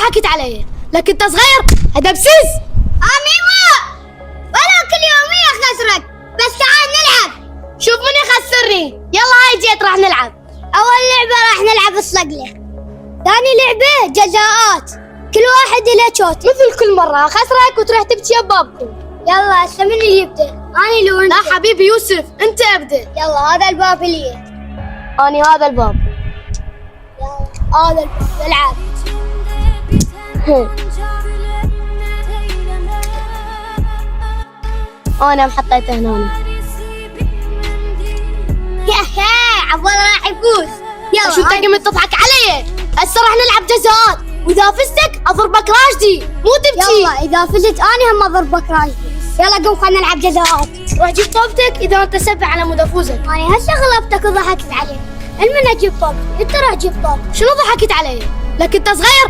ضحكت علي، لكن انت صغير هذا بسيس. ايوه ولا كل يومية خسرك، بس تعال نلعب. شوف من يخسرني. يلا هاي جيت راح نلعب. اول لعبة راح نلعب الصقلة، ثاني لعبة جزاءات، كل واحد له شوت. مثل كل مرة خسرك وتروح تبكي يا بابكم. يلا هسه من اللي يبدأ؟ اني لو انت؟ لا حبيبي يوسف انت ابدا. يلا هذا الباب اللي اني هذا الباب. يلا هذا الباب العب. انا محطيته هنا. يا عبود راح يفوز. يلا شو انت قمت تضحك علي؟ هسه راح نلعب جزاءات، واذا فزتك اضربك راشدي مو تبكي. يلا اذا فزت اني هم اضربك راجلي. يلا قوم خلينا نلعب جزاءات. روح جيب طوبتك اذا انت سبع على مود افوزك. اني هسه غلبتك وضحكت عليك. المن اجيب طوب، انت راح تجيب طوب. شنو ضحكت علي؟ لكن انت صغير.